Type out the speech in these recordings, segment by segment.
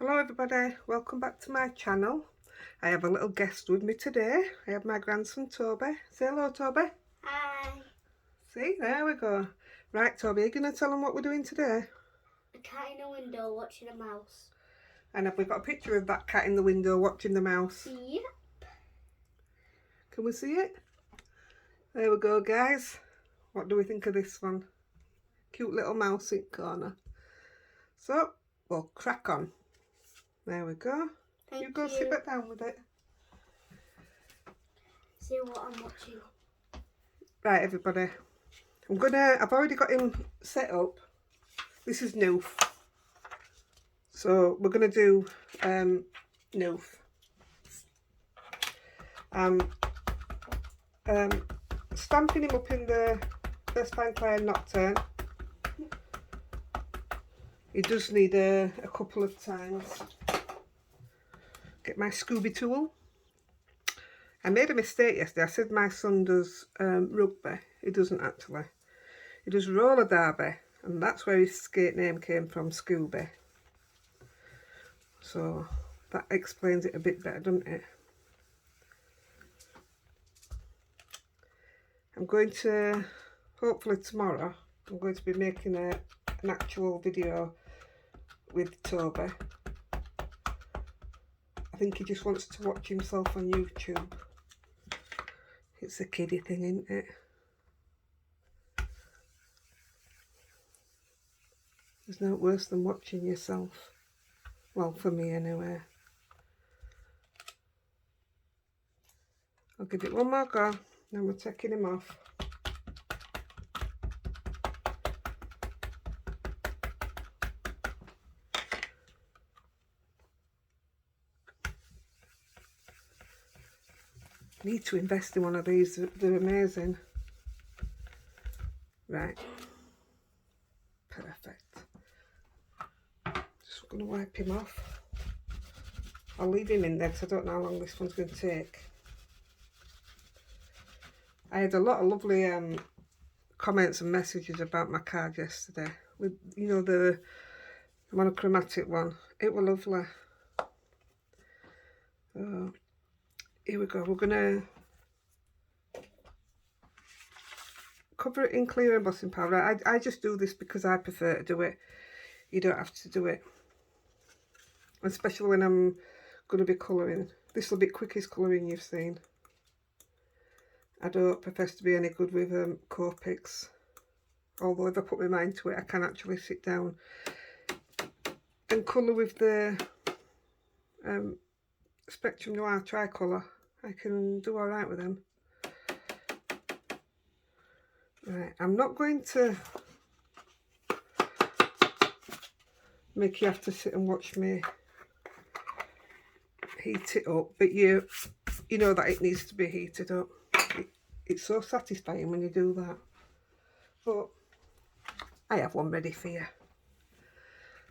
Hello everybody, welcome back to my channel. I have a little guest with me today. I have my grandson Toby. Say hello, Toby. Hi. See, there we go. Right, Toby, are you going to tell them what we're doing today? A cat in a window watching a mouse. And have we got a picture of that cat in the window watching the mouse? Yep. Can we see it? There we go, guys. What do we think of this one? Cute little mouse in the corner. So, we'll crack on. There we go. Thank you go sit back down with it. See what I'm watching. Right, everybody. I've already got him set up. This is Noof. So we're gonna do Noof. Stamping him up in the First Fine Clay Nocturne. He does need a couple of times. Get my Scooby tool. I made a mistake yesterday. I said my son does rugby. He doesn't actually. He does roller derby, and that's where his skate name came from, Scooby. So that explains it a bit better, doesn't it? I'm going to, hopefully tomorrow, I'm going to be making an actual video with Toby. I think he just wants to watch himself on YouTube. It's a kiddie thing, isn't it? There's no worse than watching yourself. Well, for me anyway. I'll give it one more go. Then we're taking him off. Need to invest in one of these. They're amazing. Right. Perfect. Just going to wipe him off. I'll leave him in there because I don't know how long this one's going to take. I had a lot of lovely comments and messages about my card yesterday. With, you know, the monochromatic one. It was lovely. Here we go. We're going to cover it in clear embossing powder. I just do this because I prefer to do it. You don't have to do it. Especially when I'm going to be colouring. This will be quickest colouring you've seen. I don't profess to be any good with Copics. Although if I put my mind to it, I can actually sit down and colour with the Spectrum Noir Tricolour. I can do alright with them. Right, I'm not going to make you have to sit and watch me heat it up, but you know that it needs to be heated up. It's so satisfying when you do that. But I have one ready for you.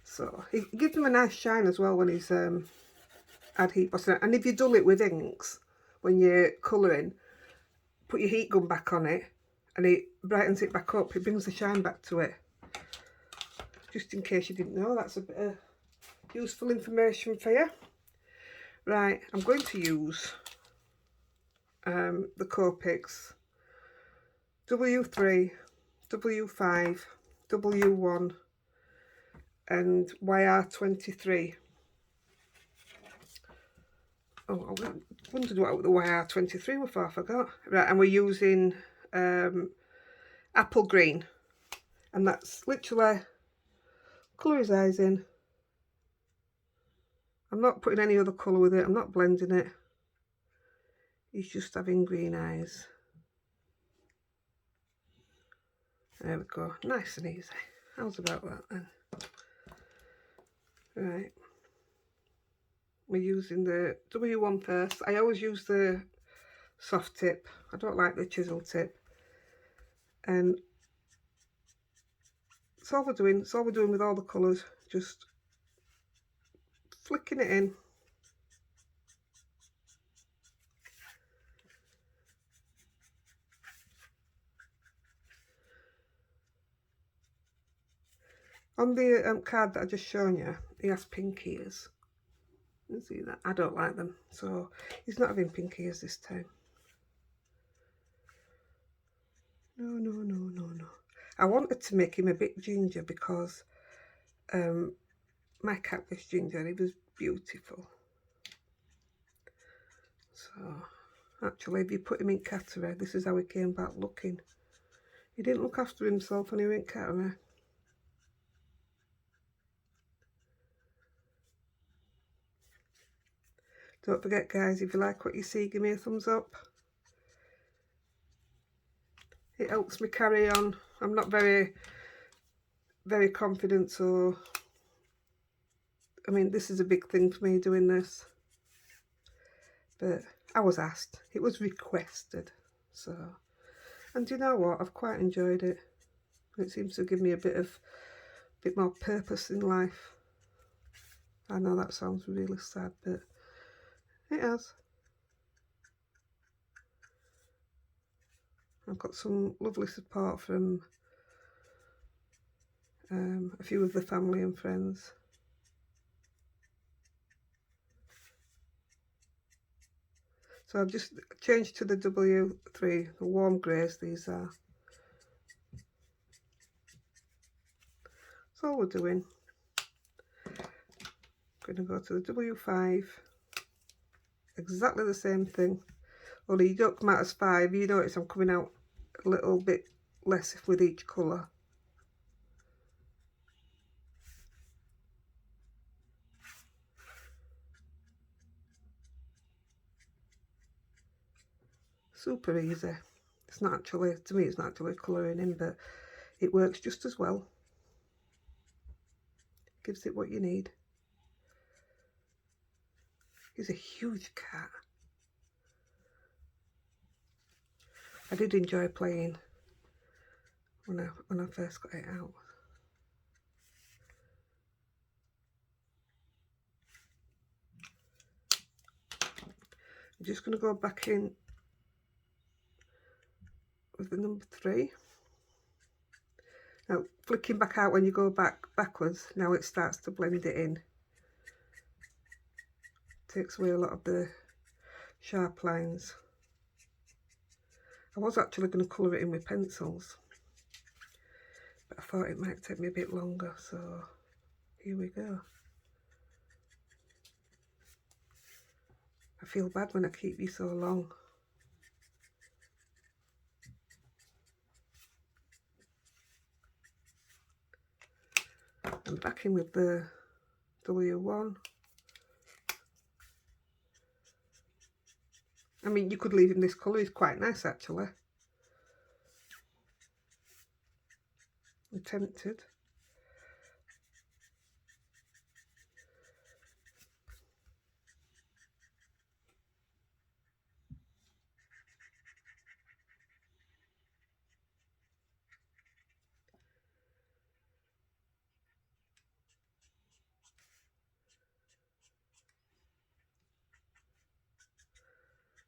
So it gives them a nice shine as well when he's add heat bossing. And if you dull it with inks when you're colouring, put your heat gun back on it and it brightens it back up. It brings the shine back to it. Just in case you didn't know, that's a bit of useful information for you. Right, I'm going to use the Copics W3, W5, W1 and YR23. Oh, I wondered what the YR23 were for, I forgot. Right, and we're using apple green. And that's literally colour his eyes in. I'm not putting any other colour with it. I'm not blending it. He's just having green eyes. There we go. Nice and easy. How's about that then? Right. We're using the W1 first. I always use the soft tip. I don't like the chisel tip. And that's all we're doing. That's all we're doing with all the colours. Just flicking it in. On the card that I just shown you, he has pink ears. You see that? I don't like them, so he's not having pink ears this time. No, no, no, no, no. I wanted to make him a bit ginger because my cat was ginger. He was beautiful. So, actually, if you put him in cattery, this is how he came back looking. He didn't look after himself when he went cattery. Don't forget, guys, if you like what you see, give me a thumbs up. It helps me carry on. I'm not very confident, so I mean, this is a big thing for me doing this, but I was asked, it was requested, so, and you know what, I've quite enjoyed it. It seems to give me a bit more purpose in life. I know that sounds really sad, but it has. I've got some lovely support from a few of the family and friends. So I've just changed to the W3, the warm greys these are. That's all we're doing. I'm going to go to the W5, exactly the same thing. Only you don't come out as 5, you notice I'm coming out a little bit less with each colour. Super easy. It's not actually, to me it's not actually colouring in, but it works just as well. Gives it what you need. He's a huge cat. I did enjoy playing when I first got it out. I'm just going to go back in with the number 3. Now, flicking back out when you go backwards, now it starts to blend it in. Takes away a lot of the sharp lines. I was actually going to colour it in with pencils, but I thought it might take me a bit longer, so here we go. I feel bad when I keep you so long. I'm back in with the W1. I mean, you could leave him this colour, he's quite nice actually. I'm tempted.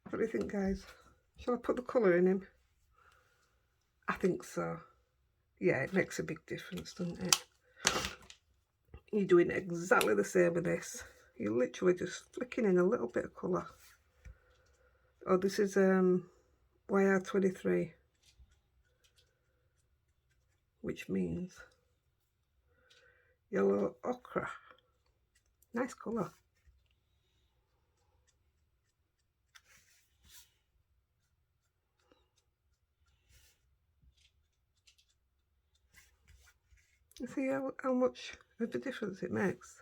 What do you think, guys? Shall I put the colour in him? I think so. Yeah, it makes a big difference, doesn't it? You're doing exactly the same with this. You're literally just flicking in a little bit of colour. Oh, this is YR23, which means yellow ochre. Nice colour. You see how much of a difference it makes?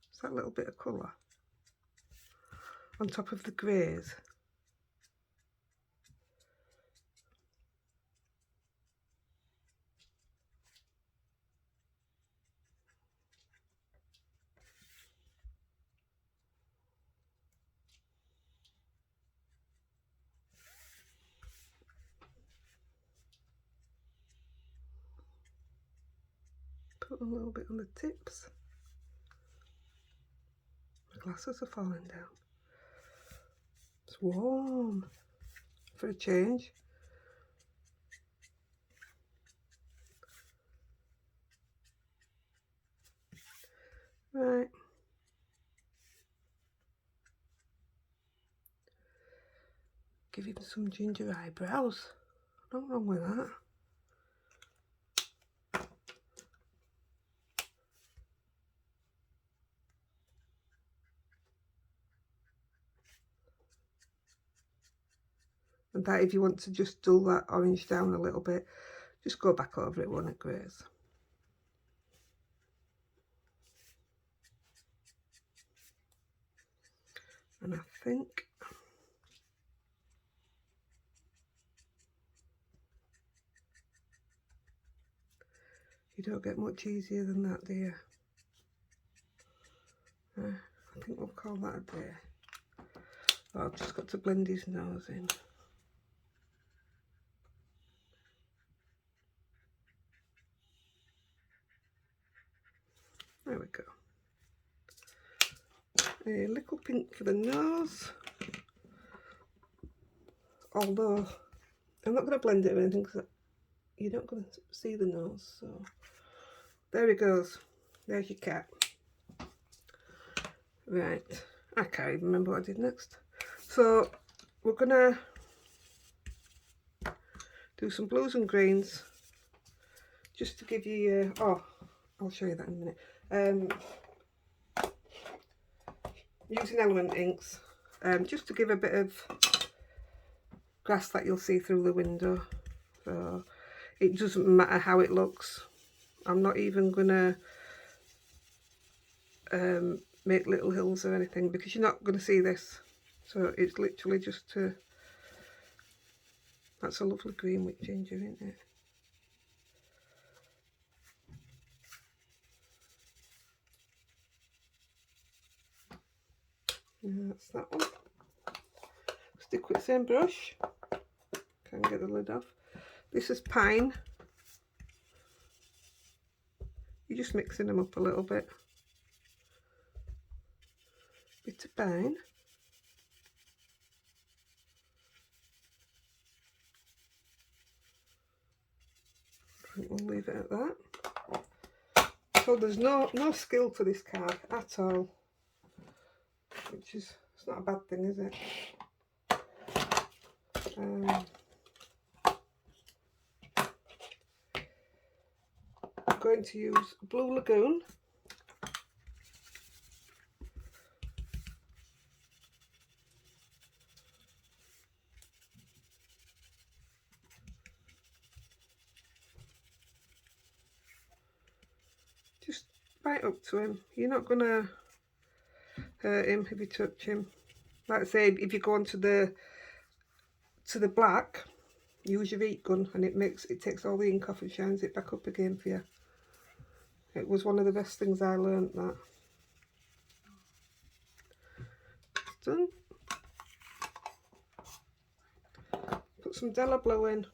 It's that little bit of colour on top of the greys. Put a little bit on the tips. My glasses are falling down. It's warm for a change. Right. Give him some ginger eyebrows. Nothing wrong with that. And that, if you want to just dull that orange down a little bit, just go back over it, won't it, Grace? And I think you don't get much easier than that, do you? I think we'll call that a day. Oh, I've just got to blend his nose in. There we go. A little pink for the nose. Although I'm not going to blend it or anything because you're not going to see the nose. So there he goes. There's your cat. Right. I can't even remember what I did next. So we're going to do some blues and greens just to give you... oh, I'll show you that in a minute. Using element inks just to give a bit of grass that you'll see through the window. So it doesn't matter how it looks. I'm not even gonna make little hills or anything because you're not going to see this. So it's literally just to... That's a lovely green with ginger, isn't it? Yeah, that's that one. Stick with the same brush. Can't get the lid off. This is pine. You're just mixing them up a little bit. Bit of pine. We'll leave it at that. So there's no skill to this card at all, which is, it's not a bad thing, is it? I'm going to use Blue Lagoon. Just right up to him. You're not going to hurt him if you touch him. Like I say, if you go on to the black, use your heat gun and it takes all the ink off and shines it back up again for you. It was one of the best things I learnt, that. It's done. Put some Della Blue in.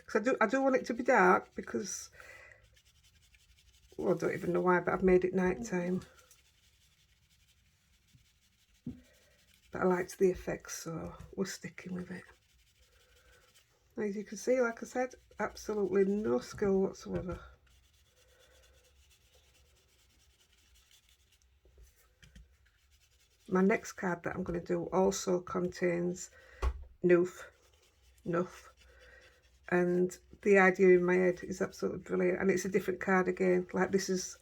Because I do want it to be dark because, well, I don't even know why, but I've made it night time. But I liked the effects, so we're sticking with it. As you can see, like I said, absolutely no skill whatsoever. My next card that I'm going to do also contains Noof, and the idea in my head is absolutely brilliant, and it's a different card again. Like this is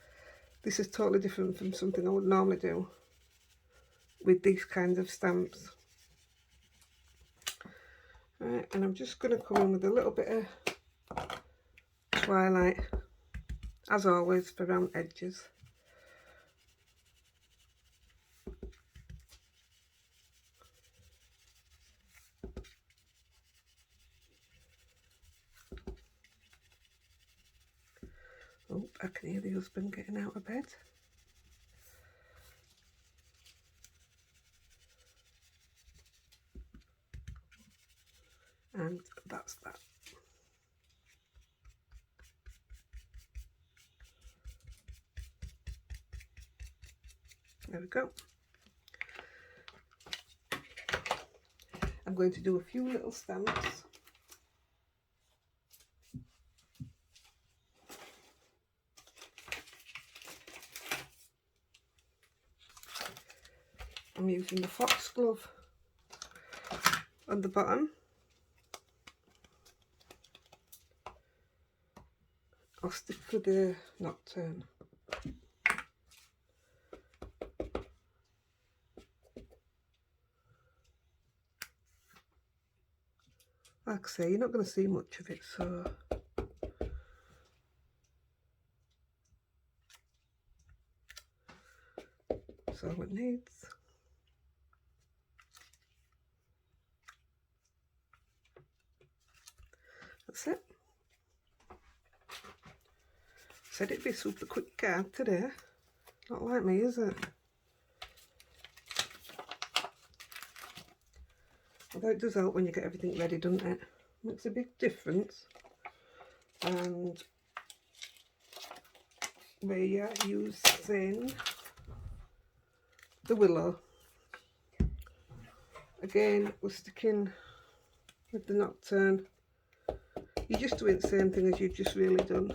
totally different from something I would normally do with these kinds of stamps. Right, and I'm just going to come in with a little bit of Twilight, as always, for round edges. Oh, I can hear the husband getting out of bed. And that's that. There we go. I'm going to do a few little stamps. I'm using the foxglove on the bottom. I'll stick to the nocturne. Like I say, you're not going to see much of it, so that's all it needs. That's it. Said it'd be a super quick card today. Not like me, is it? Although it does help when you get everything ready, doesn't it? Makes a big difference. And we're using the willow. Again, we're sticking with the nocturne. You're just doing the same thing as you've just really done.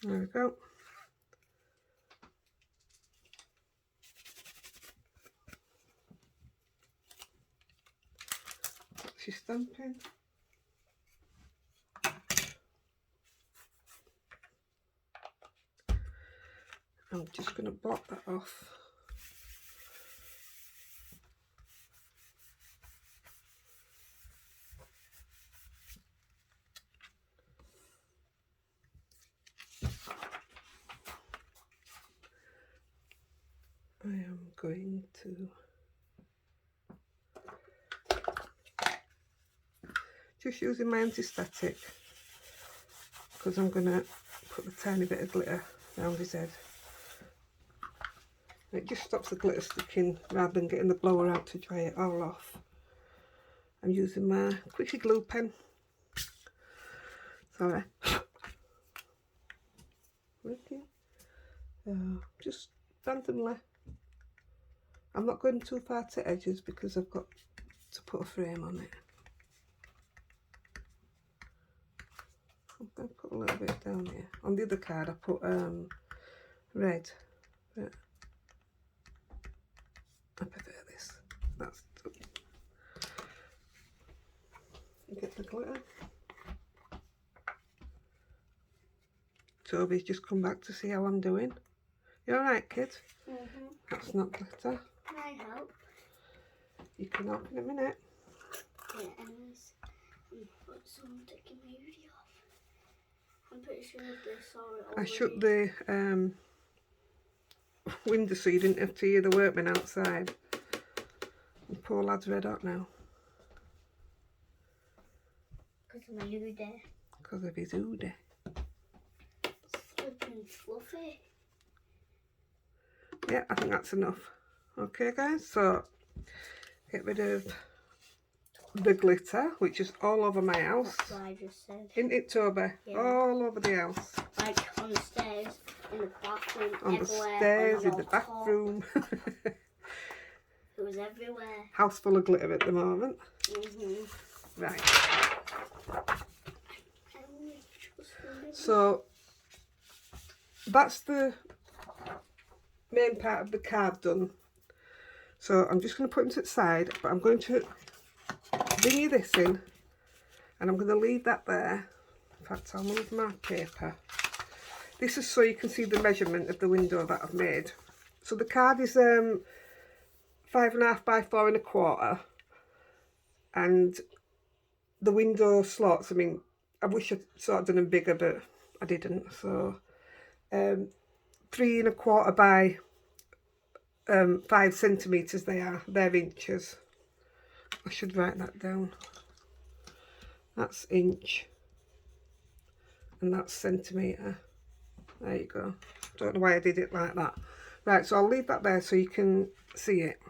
There we go. She's stamping. I'm just going to block that off. I am going to just using my anti-static because I'm going to put a tiny bit of glitter around his head. It just stops the glitter sticking rather than getting the blower out to dry it all off. I'm using my quickie glue pen. Sorry. Working. Just randomly. I'm not going too far to edges because I've got to put a frame on it. I'm going to put a little bit down here. On the other card I put red, but I prefer this. That's done. Get the glitter. Toby's just come back to see how I'm doing. You alright, kid? That's not glitter. Can I help? You can help in a minute. Yeah, anyways, put some taking my hoodie off. I'm pretty sure they saw it already. I shut the window so you didn't have to hear the workmen outside. The poor lad's red hot now. Because of my hoodie. Because of his hoodie. It's flipping fluffy. Yeah, I think that's enough. Okay guys, so get rid of the glitter, which is all over my house. That's what I just said. Isn't it, Toby? Yeah. All over the house. Like on the stairs, in the bathroom, On the everywhere. stairs, on in the top. bathroom. It was everywhere. House full of glitter at the moment. Right. So that's the main part of the card done. So I'm just going to put it to the side, but I'm going to bring this in and I'm going to leave that there. In fact, I'll move my paper. This is so you can see the measurement of the window that I've made. So the card is 5.5 by 4 1/4, and the window slots, I mean, I wish I'd sort of done them bigger, but I didn't. So 3 1/4 by 5 centimetres they're inches. I should write that down. That's inch and that's centimetre. There you go. Don't know why I did it like that. Right, so I'll leave that there so you can see it.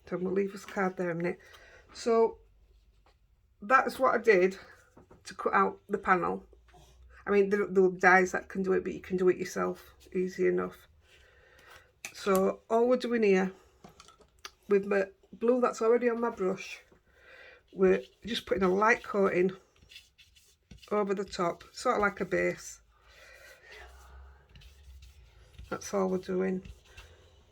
So we'll leave this card there a minute. So that's what I did to cut out the panel. I mean, there are dyes that can do it, but you can do it yourself, easy enough. So all we're doing here, with my blue that's already on my brush, we're just putting a light coating over the top, sort of like a base. That's all we're doing.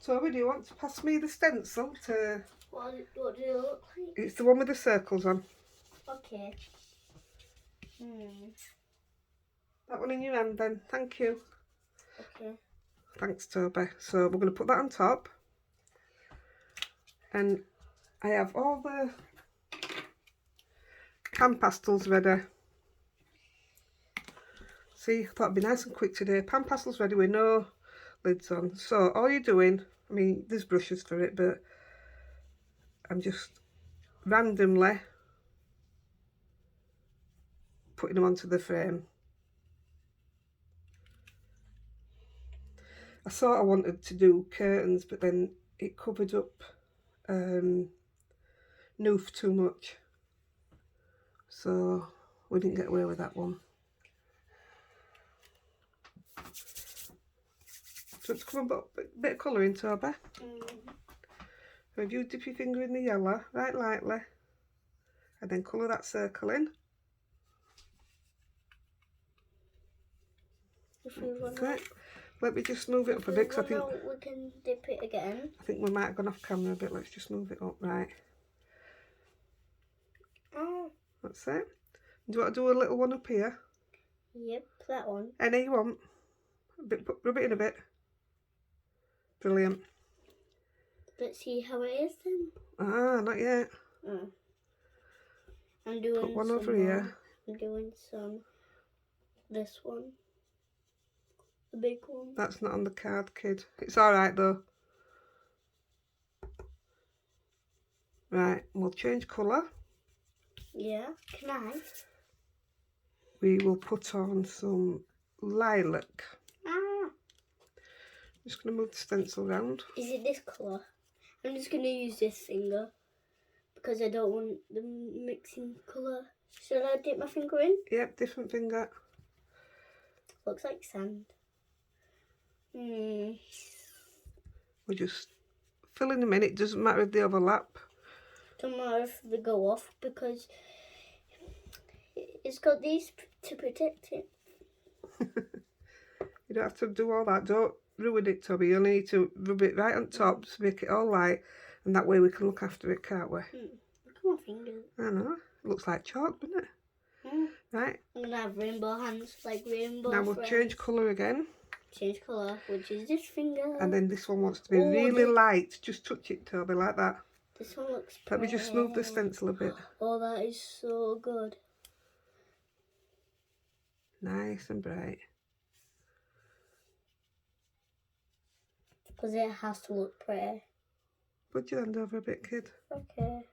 Toby, do you want to pass me the stencil to... What do it look like? It's the one with the circles on. Okay. That one in your hand then, thank you. Okay. Thanks, Toby. So we're going to put that on top. And I have all the pan pastels ready. See, I thought it'd be nice and quick today. Pan pastels ready with no lids on. So all you're doing, I mean, there's brushes for it, but I'm just randomly putting them onto the frame. I sort of wanted to do curtains, but then it covered up Noof too much. So we didn't get away with that one. So it's come a bit of colour in, Toby. If you dip your finger in the yellow, right lightly, and then colour that circle in. If we run Okay. out, Let me just move it up a bit, because I think we can dip it again. I think we might have gone off camera a bit. Let's just move it up, right. Oh. That's it. Do you want to do a little one up here? Yep, that one. Any you want. A bit, rub it in a bit. Brilliant. Let's see how it is then. Ah, not yet. Oh. I'm doing Put one some over more. here. I'm doing some. This one. The big one. That's not on the card, kid. It's alright though. Right, we'll change colour. Yeah, can I? We will put on some lilac. Ah. Just going to move the stencil round. Is it this colour? I'm just going to use this finger because I don't want the mixing colour. Should I dip my finger in? Yep, different finger. Looks like sand. We're just filling them in. It doesn't matter if they overlap. Don't matter if they go off because it's got these to protect it. You don't have to do all that. Don't ruin it, Toby. You only need to rub it right on top to make it all light, and that way we can look after it, can't we? Look at my fingers. I know. It looks like chalk, doesn't it? Right. I'm going to have rainbow hands, like rainbow Now we'll friends. change colour again. Change colour, which is this finger. And then this one wants to be really light. Just touch it, Toby, like that. This one looks Let me just move the stencil a bit. Oh, that is so good. Nice and bright. Because it has to look pretty. Put your hand over a bit, kid. Okay.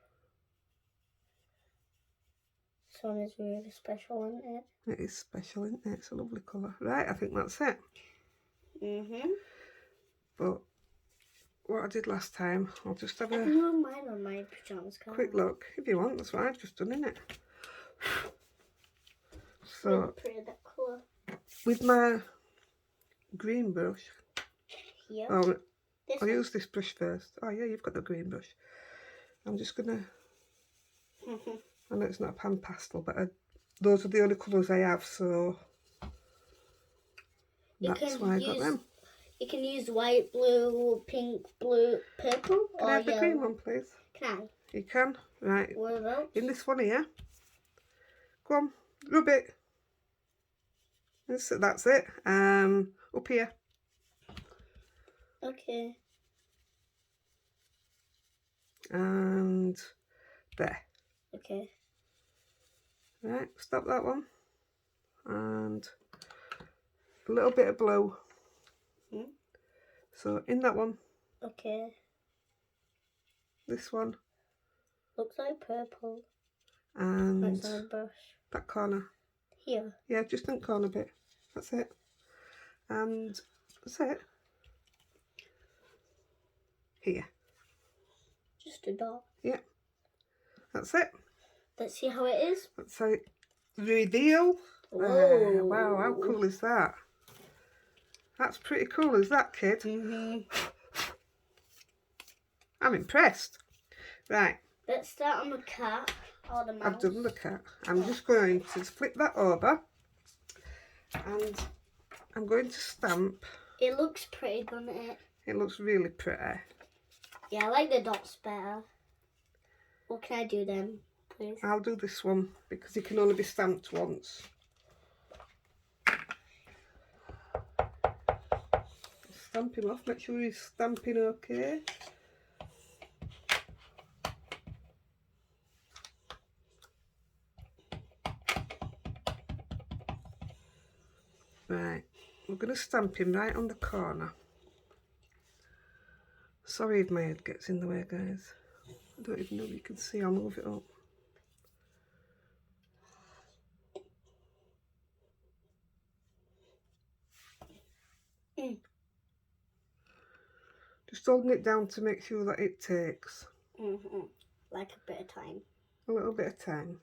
This one is really special, isn't it? It is special, isn't it? It's a lovely colour. Right, I think that's it. But what I did last time, I'll just have I can a do mine on my pyjamas. quick look. If you want, that's what I've just done, innit? So, Pretty that colour. with my green brush, Yeah. oh, This I'll one. use this brush first. Oh yeah, you've got the green brush. I'm just gonna, I know it's not a pan pastel, but those are the only colours I have, so that's why I got them. You can use white, blue, pink, blue, purple, Can or I have the yellow. green one, please? Can You can? Right. I? What else? In this one here. Go on, rub it. That's it. Up here. Okay. And there. Okay. Right, stop that one. And a little bit of blue. So in that one. Okay. This one. Looks like purple. And That's on a brush. that corner. Here. Yeah, just in the corner bit. That's it. And that's it. Here. Just a dot. Yeah. That's it. Let's see how it is. That's how it reveal. Whoa. Wow, how cool is that? That's pretty cool, is that, kid? I'm impressed. Right. Let's start on the cat or the mouse. I've done the cat. I'm just going to flip that over and I'm going to stamp. It looks pretty, doesn't it? It looks really pretty. Yeah, I like the dots better. What can I do then, please? I'll do this one because it can only be stamped once. Stamp him off, make sure he's stamping okay. Right, we're going to stamp him right on the corner. Sorry if my head gets in the way, guys. I don't even know if you can see, I'll move it up. Just holding it down to make sure that it takes. Like a bit of time. A little bit of time.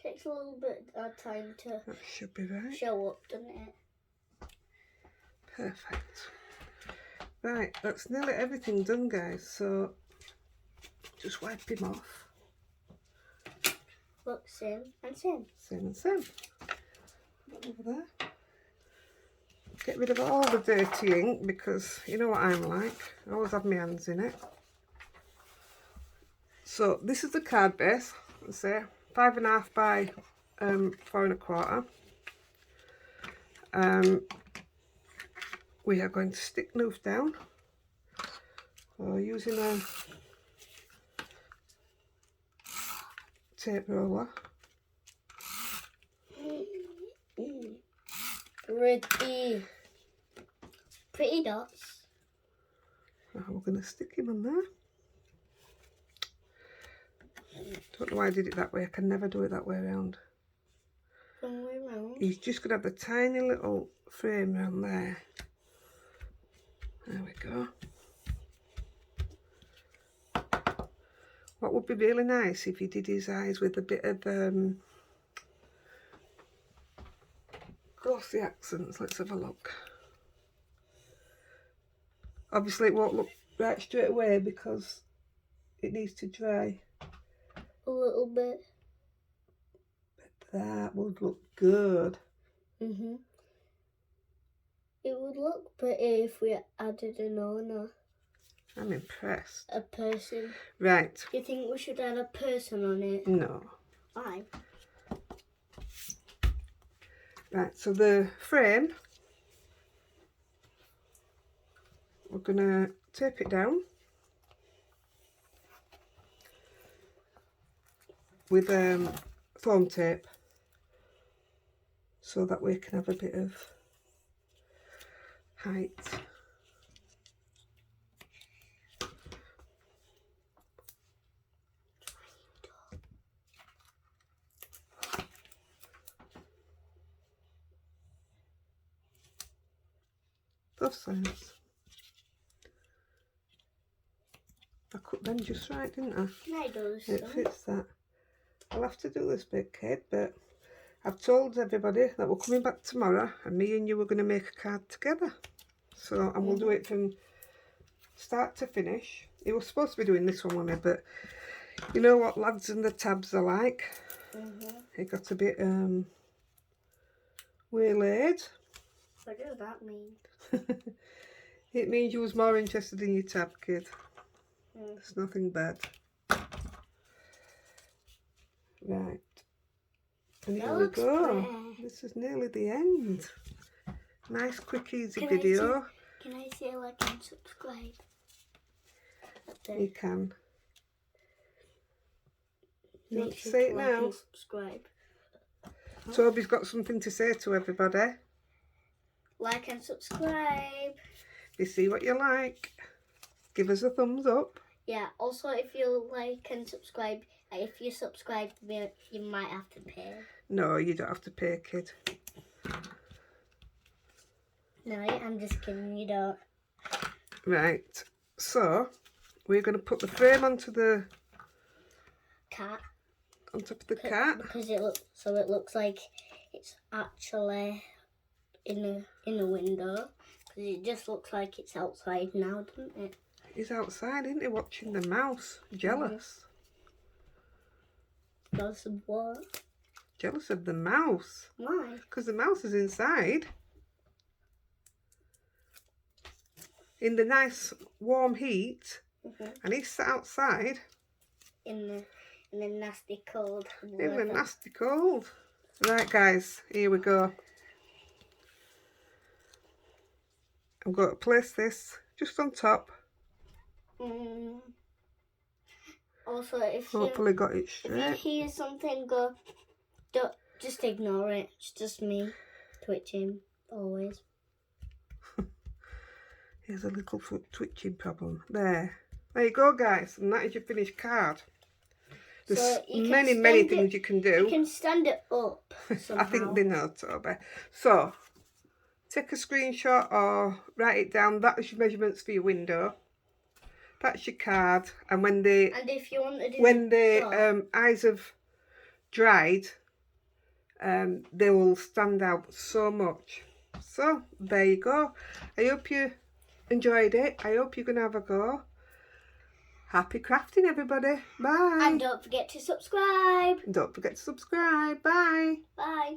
Takes a little bit of time to That should be right. show up, doesn't it? Perfect. Right, that's nearly everything done, guys. So just wipe him off. Look, same and same. Same and same. Put over there. Get rid of all the dirty ink because you know what I'm like. I always have my hands in it. So this is the card base. Let's say 5.5 by 4.25. We are going to stick Noof down. So using a tape roller. Pretty dots. We're going to stick him on there. Don't know why I did it that way. I can never do it that way around. Wrong way round. He's just going to have the tiny little frame around there. There we go. What would be really nice if he did his eyes with a bit of glossy accents. Let's have a look. Obviously it won't look right straight away because it needs to dry. A little bit. But that would look good. It would look pretty if we added an owner. I'm impressed. A person. Right. Do you think we should add a person on it? No. Why? Right, so the frame, we're going to tape it down with foam tape so that we can have a bit of height. Both sides. I cut them just right, didn't I? Can I do this? It fits that. I'll have to do this bit, kid, but I've told everybody that we're coming back tomorrow and me and you are going to make a card together. So, and we'll do it from start to finish. He was supposed to be doing this one with me, but you know what lads and the tabs are like. It got a bit waylaid. What does that mean? It means you was more interested in your tab, kid. It's nothing bad. Right. And here we go. Pretty. This is nearly the end. Nice, quick, easy video. Can I say like and subscribe? You can. You want Make to sure say to it like now? and subscribe. Toby's got something to say to everybody. Like and subscribe. You see what you like. Give us a thumbs up. Yeah, also if you like and subscribe, if you subscribe, you might have to pay. No, you don't have to pay, kid. No, I'm just kidding, you don't. Right, so we're going to put the frame onto the Cat. on top of the cat. Because it looks like it's actually in a window, because it just looks like it's outside now, doesn't it? He's outside, isn't he, watching the mouse? Jealous. Jealous of what? Jealous of the mouse. Why? Because the mouse is inside. In the nice warm heat. And he's sat outside. In the nasty cold In weather. the nasty cold. Right, guys, here we go. I'm going to place this just on top. Also, if Hopefully got it you straight. hear something go, don't, just ignore it. It's just me twitching, always. Here's a little twitching problem. There you go, guys. And that is your finished card. There's So you many things you can do. You can stand it up somehow. I think they know, Toby. So, take a screenshot or write it down. That is your measurements for your window. That's your card. And when they if you want to do the eyes have dried, they will stand out so much. So, there you go. I hope you enjoyed it. I hope you're going to have a go. Happy crafting, everybody. Bye. And don't forget to subscribe. Don't forget to subscribe. Bye. Bye.